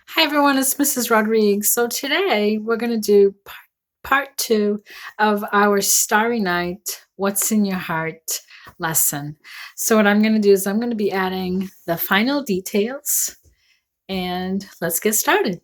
Hi everyone, it's Mrs. Rodriguez. So today we're going to do part two of our Starry Night, What's in Your Heart lesson. So what I'm going to do is I'm going to be adding the final details and let's get started.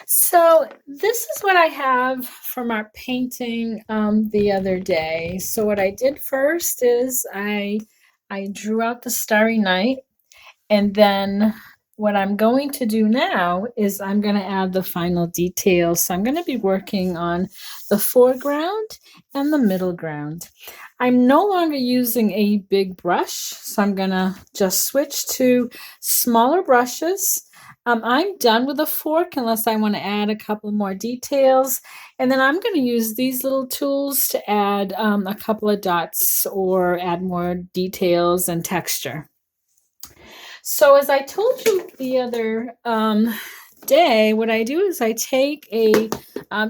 So this is what I have from our painting the other day. So what I did first is I drew out the Starry Night. And then what I'm going to do now is I'm going to add the final details. So I'm going to be working on the foreground and the middle ground. I'm no longer using a big brush, so I'm going to just switch to smaller brushes. I'm done with a fork unless I want to add a couple more details. And then I'm going to use these little tools to add a couple of dots or add more details and texture. So as I told you the other day, what I do is I take a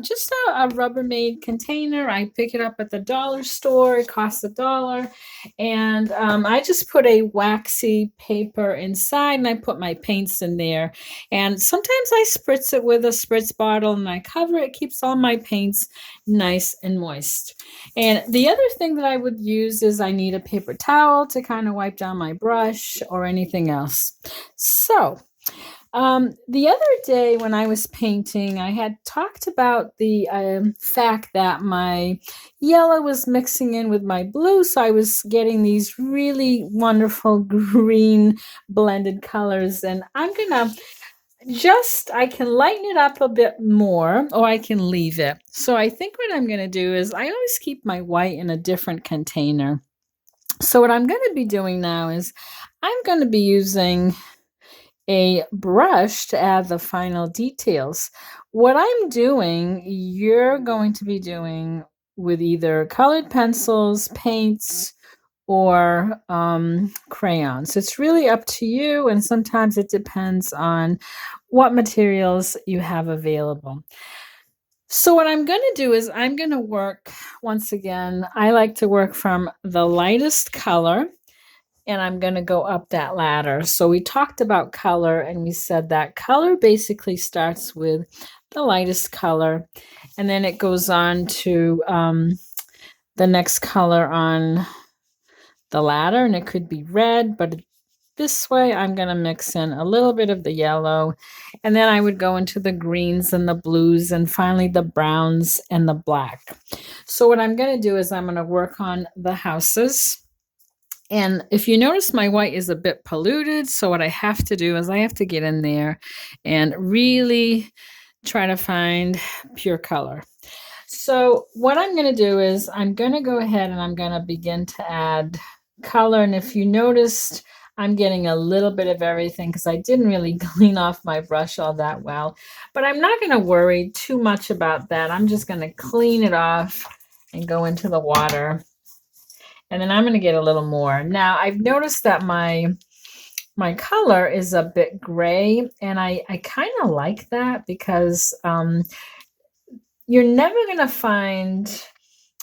just a Rubbermaid container. I pick it up at the dollar store. It costs $1, and I just put a waxy paper inside, and I put my paints in there. And sometimes I spritz it with a spritz bottle, and I cover it. Keeps all my paints nice and moist. And the other thing that I would use is I need a paper towel to kind of wipe down my brush or anything else. So the other day when I was painting, I had talked about the fact that my yellow was mixing in with my blue, so I was getting these really wonderful green blended colors. And I'm gonna I can lighten it up a bit more or I can leave it. So I think what I'm going to do is I always keep my white in a different container. So what I'm going to be doing now is I'm going to be using a brush to add the final details. What I'm doing, you're going to be doing with either colored pencils, paints, or crayons. It's really up to you, and sometimes it depends on what materials you have available. So what I'm going to do is I'm going to work once again. I like to work from the lightest color and I'm going to go up that ladder. So we talked about color and we said that color basically starts with the lightest color and then it goes on to the next color on the ladder, and it could be red, but this way I'm going to mix in a little bit of the yellow, and then I would go into the greens and the blues and finally the browns and the black. So what I'm going to do is I'm going to work on the houses. And if you notice, my white is a bit polluted. So what I have to do is I have to get in there and really try to find pure color. So what I'm going to do is I'm going to go ahead and I'm going to begin to add color. And if you noticed, I'm getting a little bit of everything because I didn't really clean off my brush all that well. But I'm not going to worry too much about that. I'm just going to clean it off and go into the water. And then I'm going to get a little more. Now, I've noticed that my color is a bit gray, and I kind of like that because you're never going to find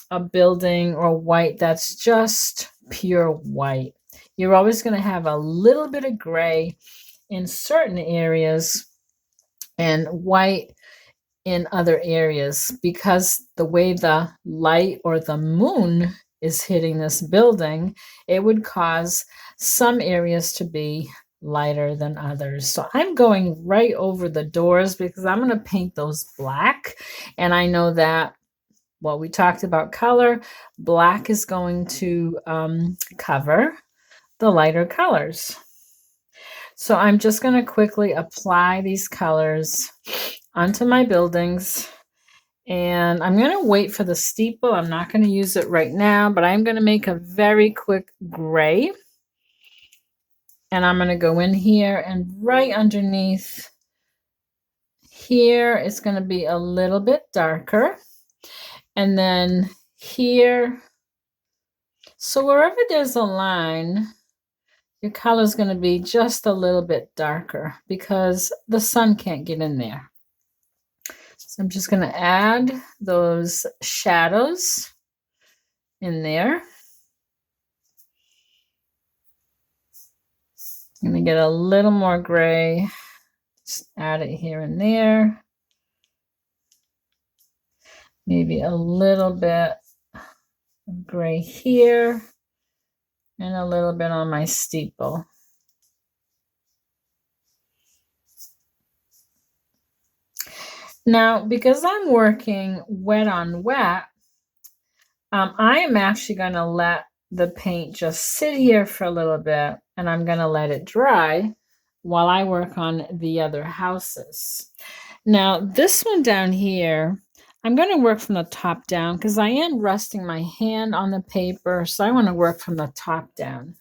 a building or white that's just pure white. You're always going to have a little bit of gray in certain areas and white in other areas because the way the light or the moon is hitting this building, it would cause some areas to be lighter than others. So I'm going right over the doors because I'm going to paint those black. And I know that, well, we talked about color. Black is going to cover the lighter colors. So I'm just going to quickly apply these colors onto my buildings. And I'm going to wait for the steeple. I'm not going to use it right now, but I'm going to make a very quick gray. And I'm going to go in here and right underneath here it's going to be a little bit darker. And then here, so wherever there's a line, your color is going to be just a little bit darker because the sun can't get in there. So I'm just going to add those shadows in there. I'm going to get a little more gray. Just add it here and there. Maybe a little bit of gray here and a little bit on my steeple. Now, because I'm working wet on wet, I am actually going to let the paint just sit here for a little bit, and I'm going to let it dry while I work on the other houses. Now, this one down here, I'm going to work from the top down because I am resting my hand on the paper, so I want to work from the top down.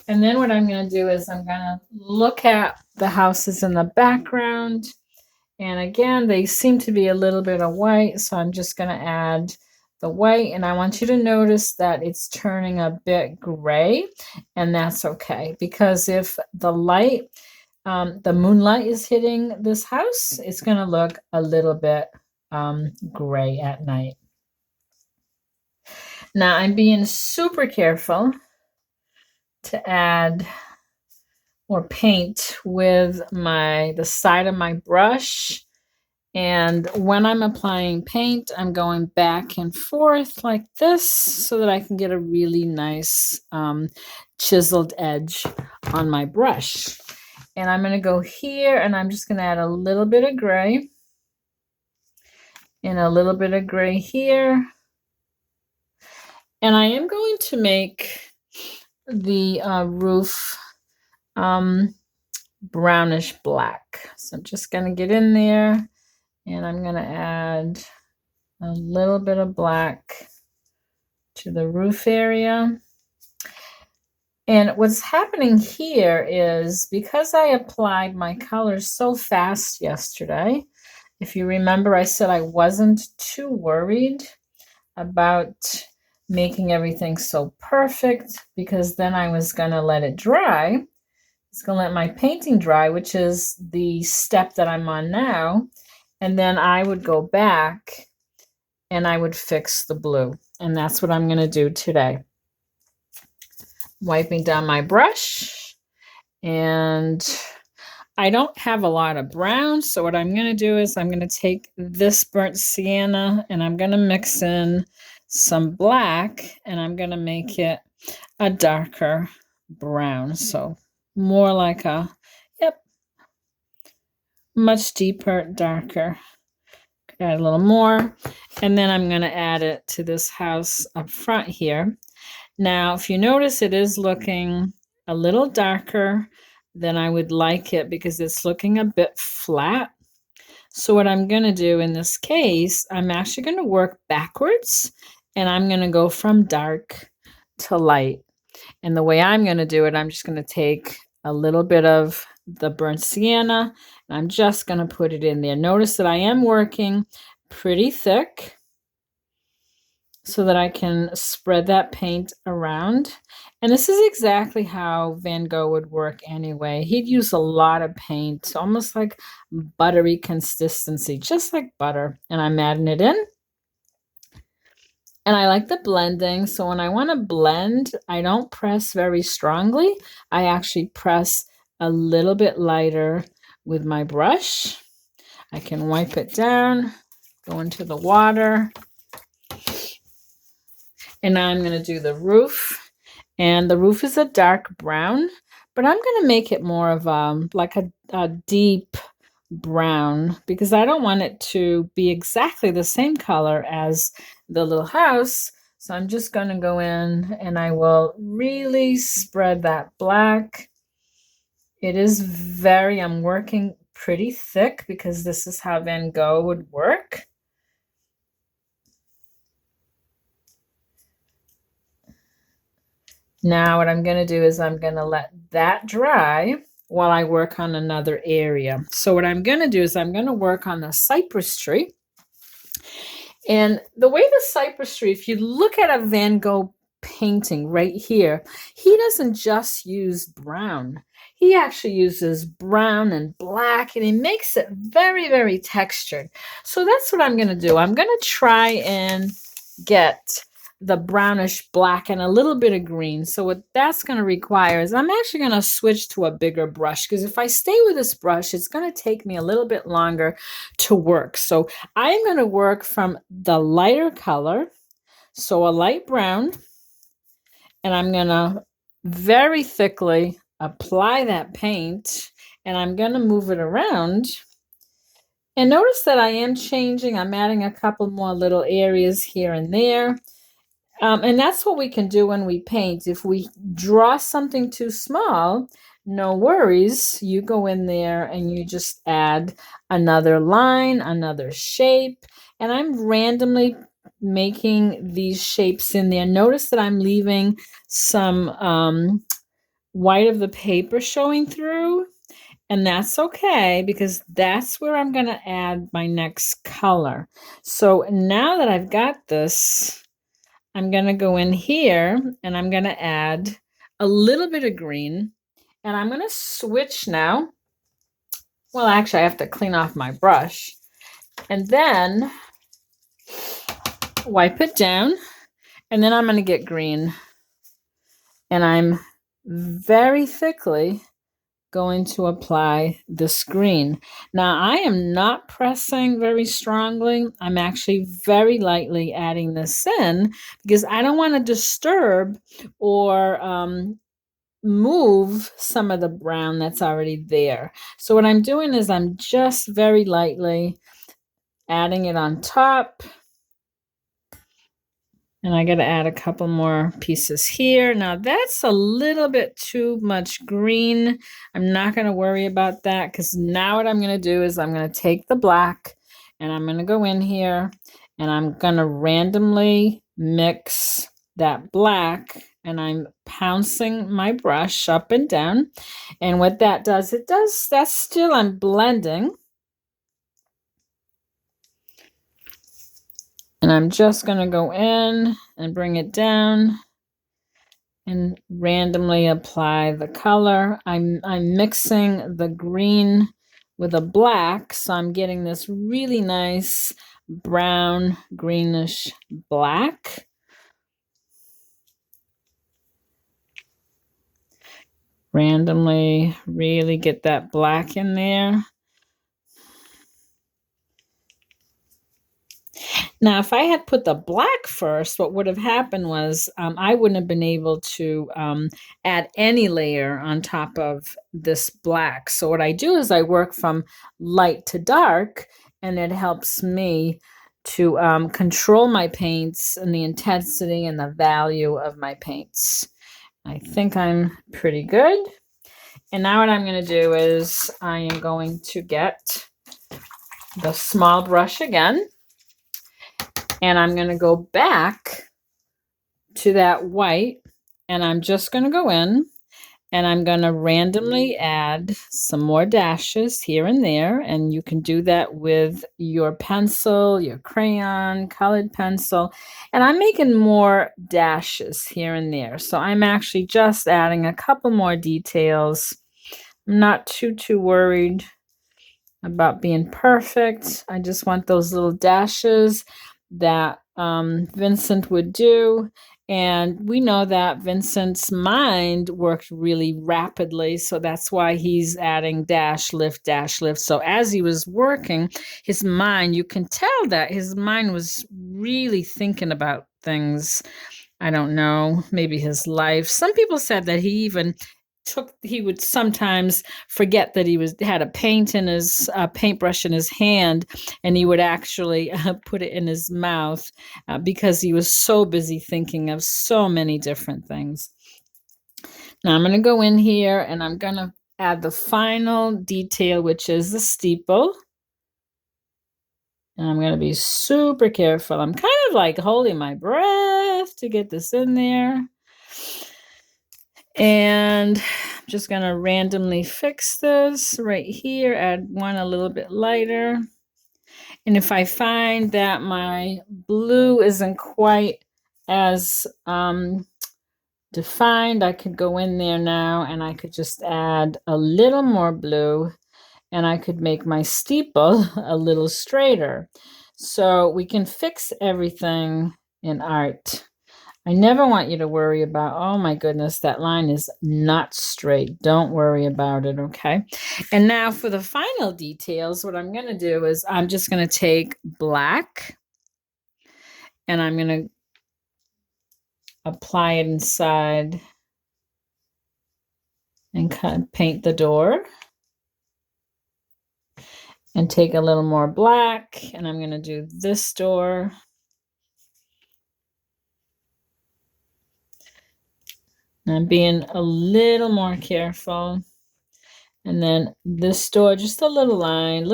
And then what I'm going to do is I'm going to look at the houses in the background. And again, they seem to be a little bit of white, so I'm just going to add the white. And I want you to notice that it's turning a bit gray, and that's okay. Because if the light, the moonlight is hitting this house, it's going to look a little bit gray at night. Now I'm being super careful to add or paint with the side of my brush. And when I'm applying paint, I'm going back and forth like this so that I can get a really nice chiseled edge on my brush. And I'm going to go here and I'm just going to add a little bit of gray and a little bit of gray here. And I am going to make the roof brownish black. So I'm just going to get in there and I'm going to add a little bit of black to the roof area. And what's happening here is because I applied my colors so fast yesterday, if you remember, I said I wasn't too worried about making everything so perfect because then I was going to let it dry. It's going to let my painting dry, which is the step that I'm on now. And then I would go back and I would fix the blue. And that's what I'm going to do today. Wiping down my brush. And I don't have a lot of brown. So what I'm going to do is I'm going to take this burnt sienna and I'm going to mix in some black. And I'm going to make it a darker brown. So more like a, much deeper, darker. Add a little more. And then I'm going to add it to this house up front here. Now, if you notice, it is looking a little darker than I would like it because it's looking a bit flat. So what I'm going to do in this case, I'm actually going to work backwards and I'm going to go from dark to light. And the way I'm going to do it, I'm just going to take a little bit of the burnt sienna and I'm just going to put it in there. Notice that I am working pretty thick so that I can spread that paint around. And this is exactly how Van Gogh would work anyway. He'd use a lot of paint, almost like buttery consistency, just like butter. And I'm adding it in. And I like the blending. So when I want to blend, I don't press very strongly. I actually press a little bit lighter with my brush. I can wipe it down, go into the water. And now I'm going to do the roof. And the roof is a dark brown, but I'm going to make it more of like a deep brown because I don't want it to be exactly the same color as the little house. So I'm just going to go in and I will really spread that black. It is I'm working pretty thick because this is how Van Gogh would work. Now what I'm going to do is I'm going to let that dry while I work on another area. So what I'm going to do is I'm going to work on the cypress tree. And the way the cypress tree, if you look at a Van Gogh painting right here, he doesn't just use brown. He actually uses brown and black, and he makes it very, very textured. So that's what I'm going to do. I'm going to try and get the brownish black and a little bit of green. So what that's going to require is I'm actually going to switch to a bigger brush, because if I stay with this brush, it's going to take me a little bit longer to work. So I'm going to work from the lighter color, so a light brown, and I'm going to very thickly apply that paint, and I'm going to move it around. And notice that I am changing. I'm adding a couple more little areas here and there. And that's what we can do when we paint. If we draw something too small, no worries. You go in there and you just add another line, another shape. And I'm randomly making these shapes in there. Notice that I'm leaving some white of the paper showing through. And that's okay, because that's where I'm going to add my next color. So now that I've got this, I'm going to go in here and I'm going to add a little bit of green, and I'm going to switch now. Well, actually, I have to clean off my brush and then wipe it down, and then I'm going to get green, and I'm very thickly going to apply this green. Now, I am not pressing very strongly. I'm actually very lightly adding this in, because I don't want to disturb or move some of the brown that's already there. So what I'm doing is I'm just very lightly adding it on top. And I got to add a couple more pieces here. Now that's a little bit too much green. I'm not going to worry about that, because now what I'm going to do is I'm going to take the black and I'm going to go in here and I'm going to randomly mix that black, and I'm pouncing my brush up and down. And what that does, that's still, I'm blending. And I'm just going to go in and bring it down and randomly apply the color. I'm mixing the green with a black, so I'm getting this really nice brown, greenish black. Randomly really get that black in there. Now, if I had put the black first, what would have happened was I wouldn't have been able to add any layer on top of this black. So what I do is I work from light to dark, and it helps me to control my paints and the intensity and the value of my paints. I think I'm pretty good. And now what I'm going to do is I am going to get the small brush again. And I'm going to go back to that white, and I'm just going to go in and I'm going to randomly add some more dashes here and there. And you can do that with your pencil, your crayon, colored pencil. And I'm making more dashes here and there. So I'm actually just adding a couple more details. I'm not too worried about being perfect. I just want those little dashes that Vincent would do. And we know that Vincent's mind worked really rapidly, so that's why he's adding dash, lift, dash, lift. So as he was working, his mind, you can tell that his mind was really thinking about things. I don't know, maybe his life. Some people said that he would sometimes forget that he had a paintbrush in his hand, and he would actually put it in his mouth because he was so busy thinking of so many different things. Now I'm going to go in here and I'm going to add the final detail, which is the steeple. And I'm going to be super careful. I'm kind of like holding my breath to get this in there. And I'm just going to randomly fix this right here, add one a little bit lighter. And if I find that my blue isn't quite as defined, I could go in there now and I could just add a little more blue and I could make my steeple a little straighter. So we can fix everything in art. I never want you to worry about, oh my goodness, that line is not straight. Don't worry about it, okay? And now for the final details, what I'm going to do is I'm just going to take black and I'm going to apply it inside and paint the door. And take a little more black and I'm going to do this door. I'm being a little more careful. And then this door, just a little line,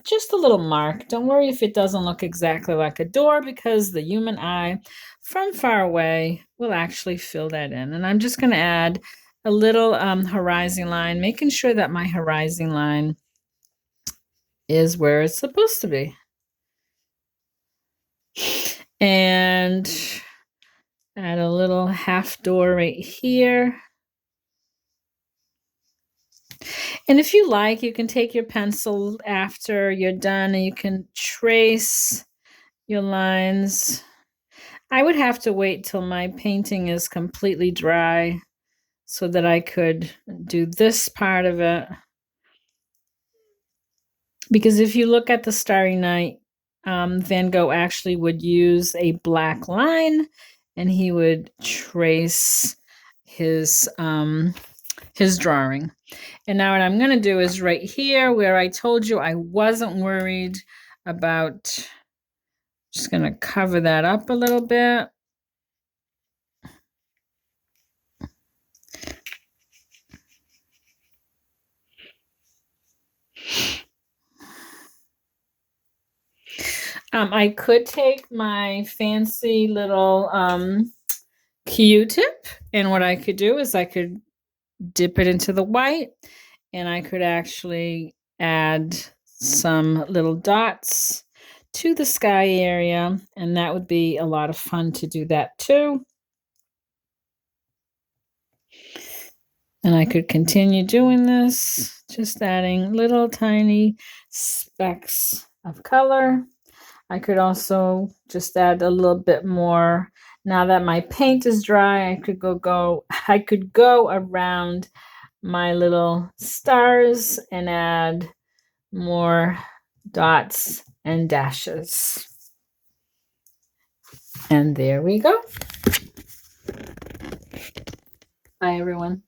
just a little mark. Don't worry if it doesn't look exactly like a door because the human eye from far away will actually fill that in. And I'm just going to add a little horizon line, making sure that my horizon line is where it's supposed to be. And add a little half door right here. And if you like, you can take your pencil after you're done and you can trace your lines. I would have to wait till my painting is completely dry so that I could do this part of it. Because if you look at the Starry Night, Van Gogh actually would use a black line and he would trace his drawing. And now what I'm going to do is right here where I told you I wasn't worried about, just going to cover that up a little bit. I could take my fancy little Q-tip, and what I could do is I could dip it into the white, and I could actually add some little dots to the sky area, and that would be a lot of fun to do that too. And I could continue doing this, just adding little tiny specks of color. I could also just add a little bit more. Now that my paint is dry, I could go around my little stars and add more dots and dashes. And there we go. Bye, everyone.